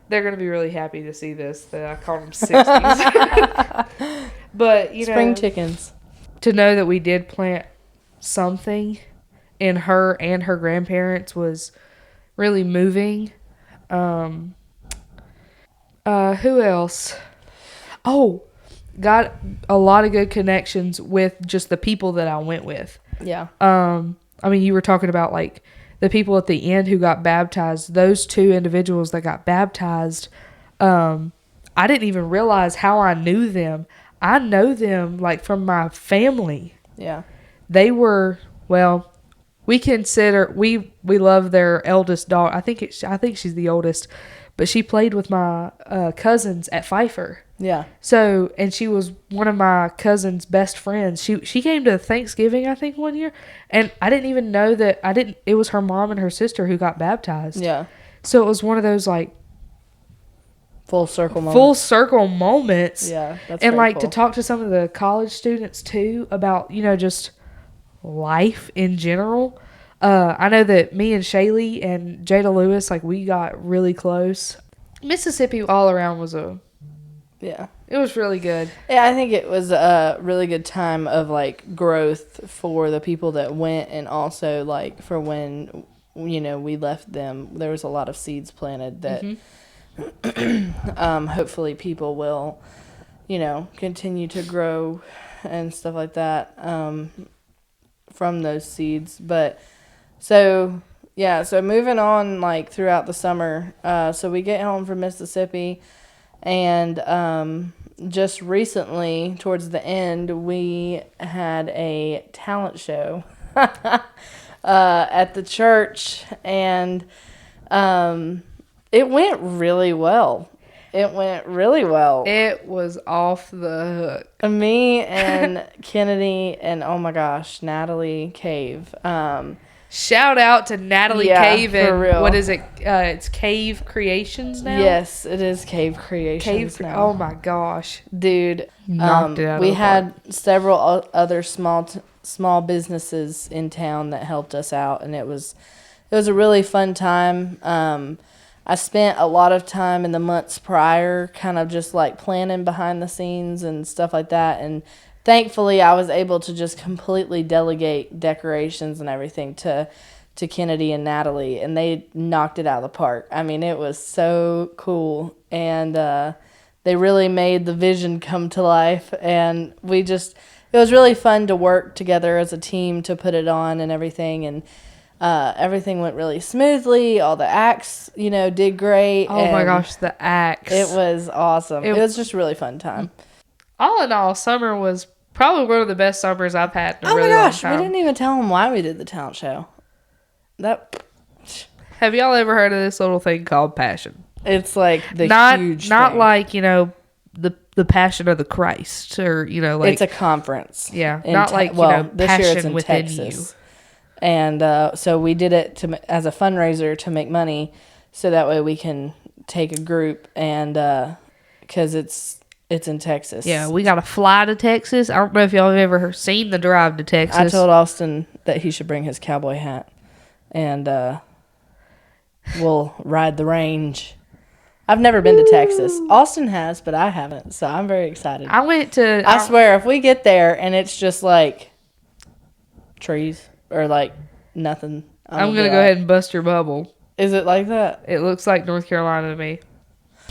They're going to be really happy to see this, that I called them 60s. But, Spring chickens. To know that we did plant something in her and her grandparents was really moving. Who else? Oh, got a lot of good connections with just the people that I went with. Yeah. I mean, you were talking about like the people at the end who got baptized. Those 2 individuals that got baptized, I didn't even realize how I knew them. I know them like from my family. Yeah. They were, well, we love their eldest daughter. I think she's the oldest, but she played with my cousins at Pfeiffer. Yeah. So, and she was one of my cousin's best friends. She came to Thanksgiving, I think, one year, and I didn't even know that it was her mom and her sister who got baptized. Yeah. So it was one of those like full circle moments. Yeah. That's and like cool. To talk to some of the college students too about, just life in general. I know that me and Shaylee and Jada Lewis, like, we got really close. Mississippi all around was it was really good. Yeah, I think it was a really good time of like growth for the people that went, and also like for when we left them, there was a lot of seeds planted that hopefully people will continue to grow and stuff like that from those seeds. But so moving on, like throughout the summer, so we get home from Mississippi, and just recently towards the end we had a talent show at the church, and it went really well. It was off the hook. Me and Kennedy and, oh my gosh, Natalie Cave. Shout out to Natalie Cave. For real. What is it? It's Cave Creations now? Yes, it is Cave Creations now. Oh my gosh. Dude, knocked it out we of the had park. several other small businesses in town that helped us out, and it was a really fun time. I spent a lot of time in the months prior kind of just like planning behind the scenes and stuff like that, and thankfully I was able to just completely delegate decorations and everything to Kennedy and Natalie, and they knocked it out of the park. I mean, it was so cool, and they really made the vision come to life, and it was really fun to work together as a team to put it on and everything. And everything went really smoothly. All the acts, did great. Oh my gosh, the acts. It was awesome. It was just a really fun time. All in all, summer was probably one of the best summers I've had in a really long time. We didn't even tell them why we did the talent show. Have y'all ever heard of this little thing called Passion? It's like the huge not thing. like, the Passion of the Christ, or, like... It's a conference. Yeah, not like, this passion year it's in within Texas. you. And so we did it as a fundraiser to make money, so that way we can take a group, and because it's in Texas. Yeah, we got to fly to Texas. I don't know if y'all have ever seen the drive to Texas. I told Austin that he should bring his cowboy hat, and we'll ride the range. I've never been to Texas. Austin has, but I haven't, so I'm very excited. I swear, if we get there and it's just like trees or like nothing, I'm going to go ahead and bust your bubble. Is it like that? It looks like North Carolina to me.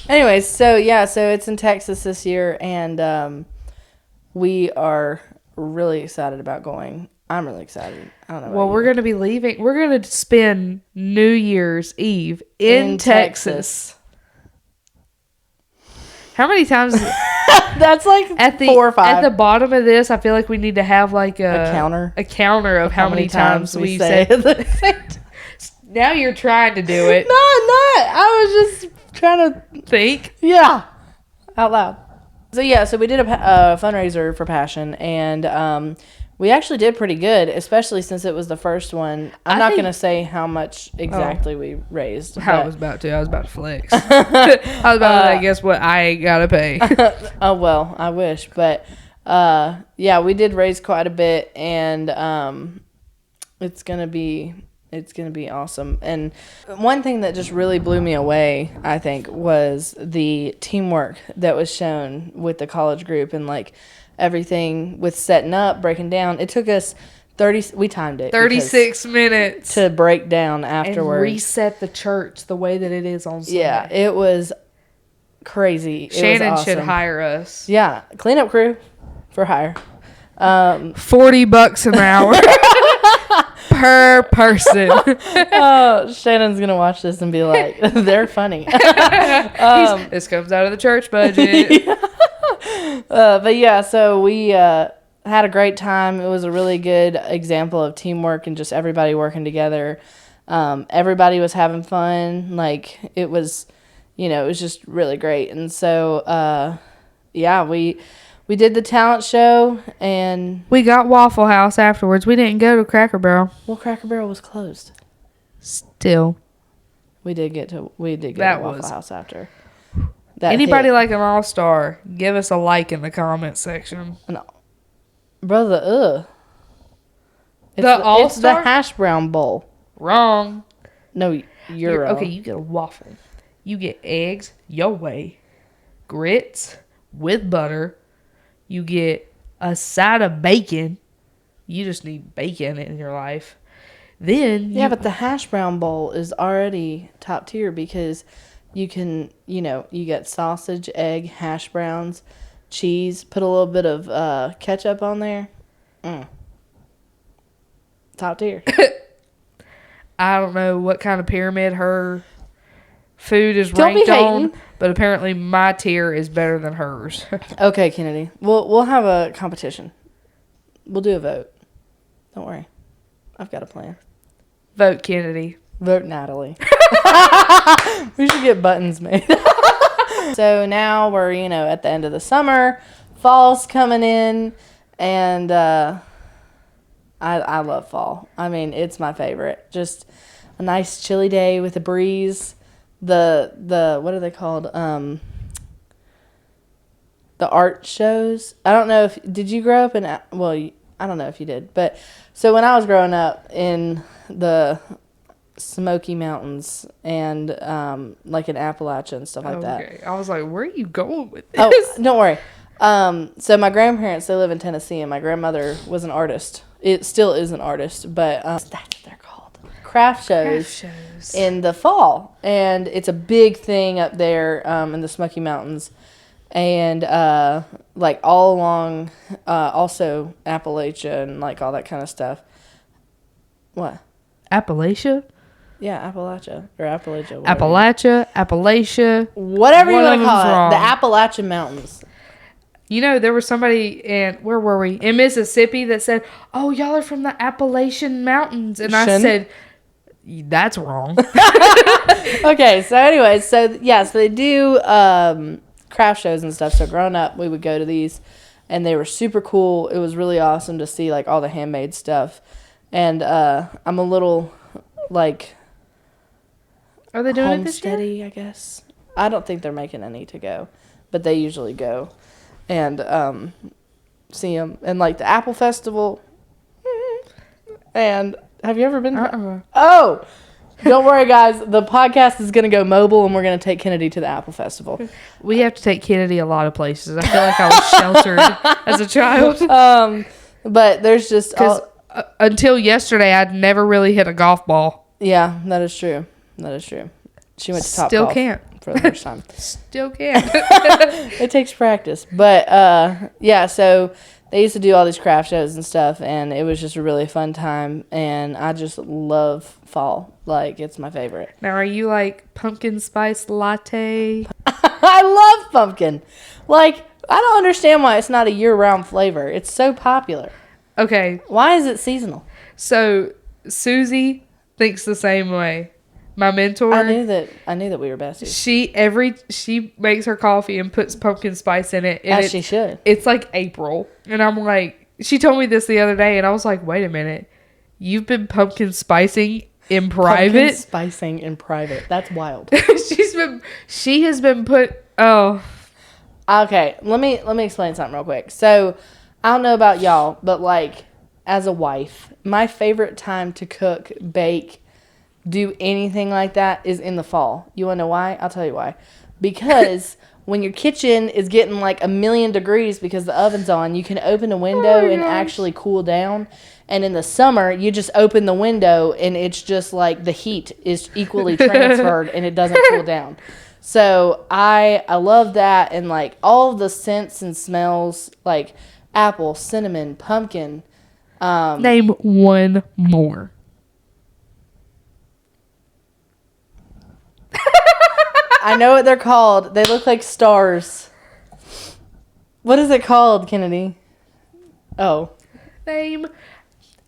Anyways, so it's in Texas this year, and we are really excited about going. I'm really excited. I don't know. Well, we're going to be leaving. We're going to spend New Year's Eve in Texas. How many times? That's like 4 or 5. At the bottom of this, I feel like we need to have like a counter. A counter of how many times we say it. Now you're trying to do it. No, I'm not. I was just trying to think. Yeah, out loud. So we did a fundraiser for Passion, and we actually did pretty good, especially since it was the first one. I'm not going to say how much exactly we raised. I was about to flex. I was about to guess what I ain't got to pay. Oh, well, I wish. But, we did raise quite a bit, and it's going to be awesome. And one thing that just really blew me away, I think, was the teamwork that was shown with the college group, and like everything with setting up, breaking down. It took us we timed it 36 minutes to break down afterwards and reset the church the way that it is on Sunday. Yeah, it was crazy. Shannon was awesome. should hire us. Yeah, cleanup crew for hire. $40 an hour per person. Oh, Shannon's gonna watch this and be like, "They're funny." This comes out of the church budget. Yeah. So we had a great time. It was a really good example of teamwork and just everybody working together. Everybody was having fun. Like it was just really great. And so, we did the talent show, and we got Waffle House afterwards. We didn't go to Cracker Barrel. Well, Cracker Barrel was closed. Still, we did get to Waffle House after. Anybody like an all-star, give us a like in the comment section. No. Brother, It's the hash brown bowl. Wrong. No, you're wrong. Okay, you get a waffle. You get eggs your way, grits with butter. You get a side of bacon. You just need bacon in your life. Then but the hash brown bowl is already top tier because you can, you get sausage, egg, hash browns, cheese, put a little bit of ketchup on there. Top tier. I don't know what kind of pyramid her food is ranked on, but apparently my tier is better than hers. Okay, Kennedy. We'll have a competition. We'll do a vote. Don't worry. I've got a plan. Vote Kennedy. Vote Natalie. We should get buttons made. So now we're, at the end of the summer. Fall's coming in, and I love fall. I mean, it's my favorite. Just a nice chilly day with a breeze. The what are they called? The art shows. I don't know did you grow up in, I don't know if you did, but so when I was growing up in the Smoky Mountains and like in Appalachia and stuff like that. Okay. I was like, where are you going with this? Oh, don't worry. So my grandparents, they live in Tennessee, and my grandmother was an artist. It still is an artist, but that's what they're called. Craft shows in the fall, and it's a big thing up there in the Smoky Mountains, and like all along, also Appalachia and like all that kind of stuff. What? Appalachia? Yeah, Appalachia. Or Appalachia. Appalachia. Whatever you want to call it. The Appalachian Mountains. You know, there was somebody where were we? In Mississippi that said, "Oh, y'all are from the Appalachian Mountains." And I said, that's wrong. Okay, so anyway, so they do craft shows and stuff. So growing up, we would go to these, and they were super cool. It was really awesome to see like all the handmade stuff. And I'm a little like, are they doing it this year? I guess. I don't think they're making any to go, but they usually go and see them. And like the Apple Festival. And have you ever been? Oh, don't worry, guys. The podcast is going to go mobile, and we're going to take Kennedy to the Apple Festival. We have to take Kennedy a lot of places. I feel like I was sheltered as a child. But there's just until yesterday, I'd never really hit a golf ball. Yeah, that is true. She went to Top Still Golf can't for the first time. Still can't. It takes practice, but yeah. So they used to do all these craft shows and stuff, and it was just a really fun time. And I just love fall. Like, it's my favorite. Now, are you like pumpkin spice latte? I love pumpkin. Like, I don't understand why it's not a year-round flavor. It's so popular. Okay. Why is it seasonal? So, Susie thinks the same way. My mentor. I knew that we were besties. She makes her coffee and puts pumpkin spice in it. As she should. It's like April. And I'm like, she told me this the other day, and I was like, wait a minute. You've been pumpkin spicing in private? Pumpkin spicing in private. That's wild. She has been put, oh. Okay, let me explain something real quick. So, I don't know about y'all, but like, as a wife, my favorite time to cook, bake, do anything like that is in the fall. You want to know why? I'll tell you why. Because when your kitchen is getting like 1,000,000 degrees because the oven's on, you can open a window and actually cool down. And in the summer, you just open the window and it's just like the heat is equally transferred and it doesn't cool down. So I love that, and like all of the scents and smells, like apple, cinnamon, pumpkin. Name one more. I know what they're called. They look like stars. What is it called, Kennedy? Oh. Name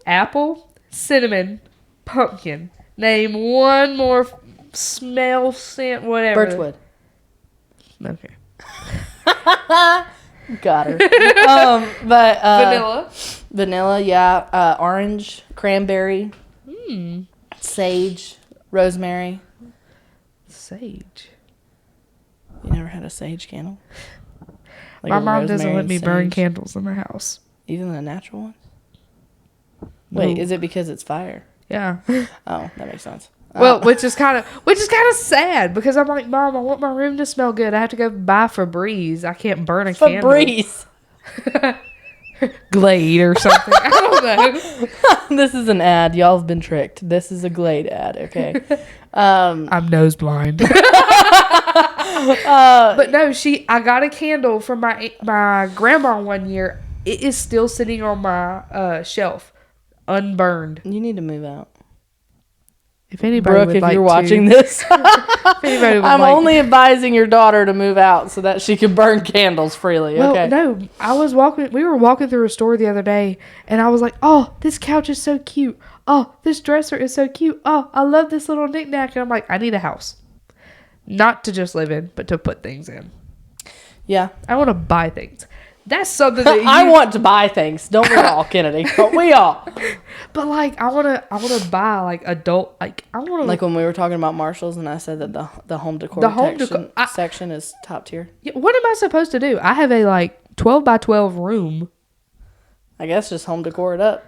apple, cinnamon, pumpkin. Name one more smell, scent, whatever. Birchwood. Okay. Got her. But vanilla, yeah. Orange, cranberry, sage, rosemary. Sage. You never had a sage candle? Like my mom doesn't let me burn candles in the house. Even the natural ones? Wait, is it because it's fire? Yeah. Oh, that makes sense. Well, which is kind of sad, because I'm like, Mom, I want my room to smell good. I have to go buy Febreze. I can't burn a candle. Febreze. Glade or something. I don't know. This is an ad. Y'all have been tricked. This is a Glade ad. Okay. I'm nose blind. But no, I got a candle from my grandma one year. It is still sitting on my shelf, unburned. You need to move out. If anybody Brooke, would if like you're to, watching this, I'm only advising your daughter to move out so that she can burn candles freely. Well, okay. No, we were walking through a store the other day, and I was like, oh, this couch is so cute. Oh, this dresser is so cute. Oh, I love this little knickknack. And I'm like, I need a house. Not to just live in, but to put things in. Yeah. I want to buy things. That's something that I want to buy things. Don't we all, Kennedy? But we all. But like, I wanna buy like adult, like I wanna like when we were talking about Marshalls, and I said that the home decor section is top tier. What am I supposed to do? I have a like 12 by 12 room. I guess just home decor it up.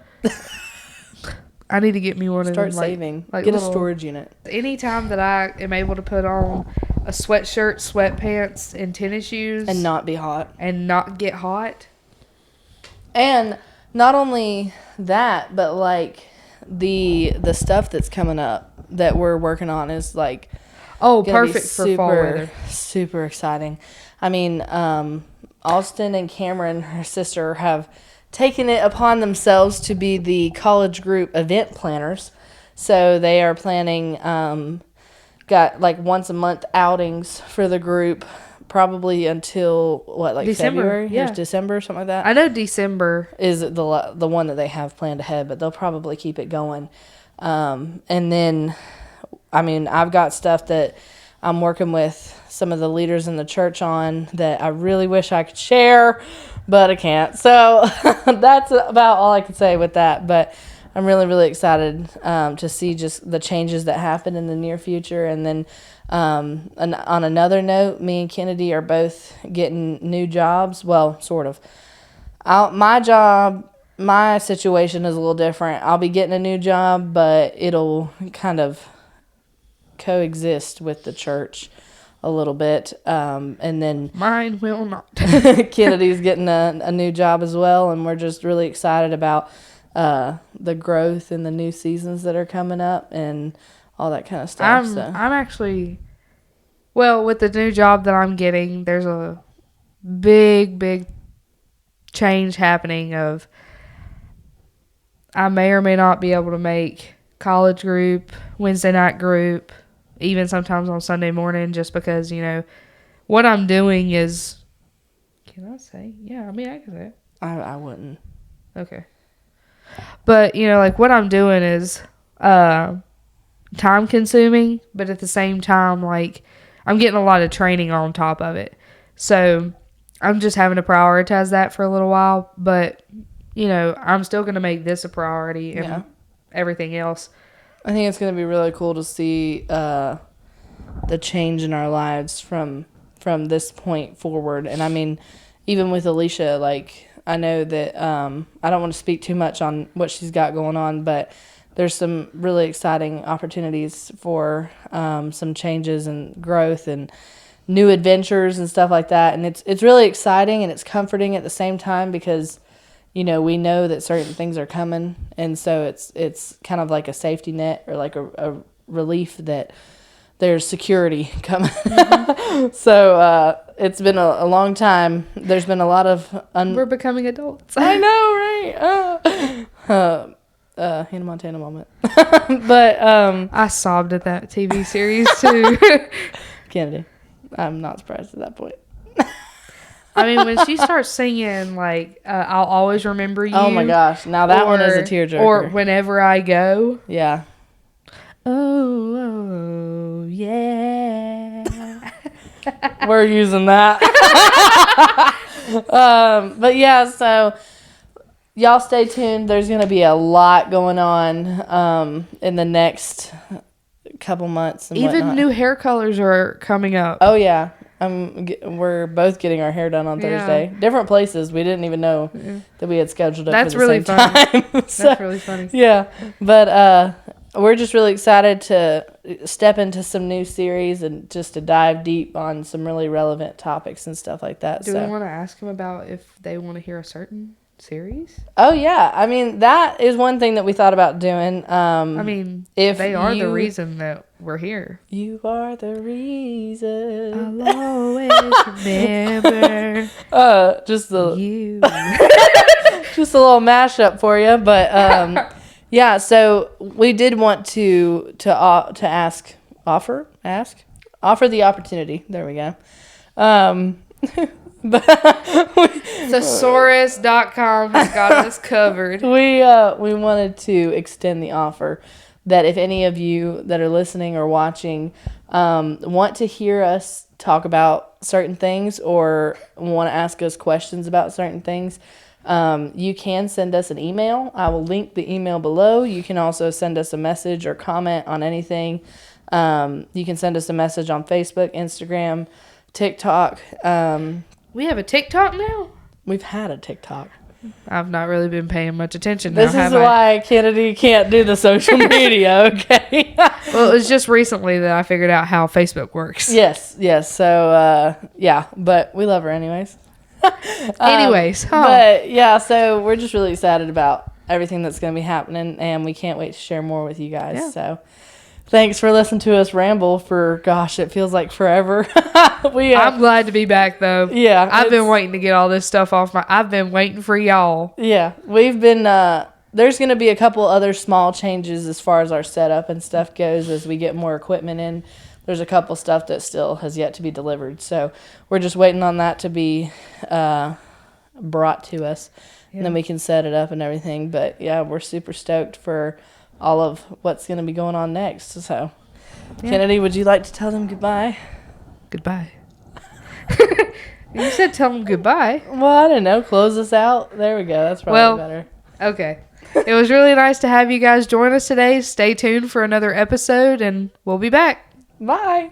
I need to get me one of them. Start saving. Get a storage unit. Anytime that I am able to put on a sweatshirt, sweatpants, and tennis shoes. And not be hot. And not get hot. And not only that, but like the stuff that's coming up that we're working on is like... Oh, perfect for fall weather. Super exciting. I mean, Austin and Cameron, her sister, have taken it upon themselves to be the college group event planners. So they are planning, got like once a month outings for the group, probably until December, February? Yeah. Or December, something like that. I know December is the one that they have planned ahead, but they'll probably keep it going. And then, I mean, I've got stuff that I'm working with some of the leaders in the church on that I really wish I could share, but I can't. So that's about all I can say with that. But I'm really, really excited to see just the changes that happen in the near future. And then on another note, me and Kennedy are both getting new jobs. Well, sort of. My situation is a little different. I'll be getting a new job, but it'll kind of coexist with the church a little bit. And then mine will not. Kennedy's getting a new job as well, and we're just really excited about the growth and the new seasons that are coming up and all that kind of stuff. I'm actually, well, with the new job that I'm getting, there's a big change happening of I may or may not be able to make college group, Wednesday night group, even sometimes on Sunday morning, just because, what I'm doing is, can I say? Yeah, I mean, I can say it. I wouldn't. Okay. But, what I'm doing is time consuming, but at the same time, I'm getting a lot of training on top of it. So I'm just having to prioritize that for a little while, but I'm still going to make this a priority and everything else. I think it's going to be really cool to see the change in our lives from this point forward. And I mean, even with Alicia, I know that I don't want to speak too much on what she's got going on, but there's some really exciting opportunities for some changes and growth and new adventures and stuff like that. And it's really exciting and it's comforting at the same time because we know that certain things are coming, and so it's kind of like a safety net or like a relief that there's security coming. Mm-hmm. So it's been a long time. There's been a lot of we're becoming adults. I know, right? Hannah Montana moment. But I sobbed at that TV series too. Kennedy, I'm not surprised at that point. I mean, when she starts singing, I'll always remember you. Oh, my gosh. Now that one is a tearjerker. Or Whenever I Go. Yeah. Oh, yeah. We're using that. But, yeah, so y'all stay tuned. There's going to be a lot going on in the next couple months. And even whatnot. new hair colors are coming up. Oh, yeah. We're both getting our hair done on Thursday. Different places. We didn't even know that we had scheduled it That's for the really same funny. time. So, that's really funny. Yeah. But we're just really excited to step into some new series and just to dive deep on some really relevant topics and stuff like that. Do we want to ask them about if they want to hear a certain series? Oh, yeah. I mean, that is one thing that we thought about doing. I mean, if they are the reason that we're here. You are the reason. I'll always remember just the you. Just a little mashup for you. But, yeah, so we did want to offer the opportunity. There we go. But Thesaurus.com has got us covered. We wanted to extend the offer that if any of you that are listening or watching want to hear us talk about certain things or want to ask us questions about certain things, you can send us an email. I will link the email below. You can also send us a message or comment on anything. You can send us a message on Facebook, Instagram, TikTok. We have a TikTok now? We've had a TikTok. I've not really been paying much attention now, This is why Kennedy can't do the social media, okay? Well, it was just recently that I figured out how Facebook works. Yes. So, yeah, but we love her anyways. But, yeah, so we're just really excited about everything that's going to be happening, and we can't wait to share more with you guys. Yeah. So, thanks for listening to us ramble for, gosh, it feels like forever. I'm glad to be back, though. Yeah. I've been waiting to get all this stuff off I've been waiting for y'all. Yeah. We've been, there's going to be a couple other small changes as far as our setup and stuff goes as we get more equipment in. There's a couple stuff that still has yet to be delivered. So we're just waiting on that to be brought to us. Yeah. And then we can set it up and everything. But, yeah, we're super stoked for all of what's going to be going on next. So, yeah. Kennedy, would you like to tell them goodbye? Goodbye. You said tell them goodbye. Well, I don't know. Close us out. There we go. That's probably better. Okay. It was really nice to have you guys join us today. Stay tuned for another episode, and we'll be back. Bye.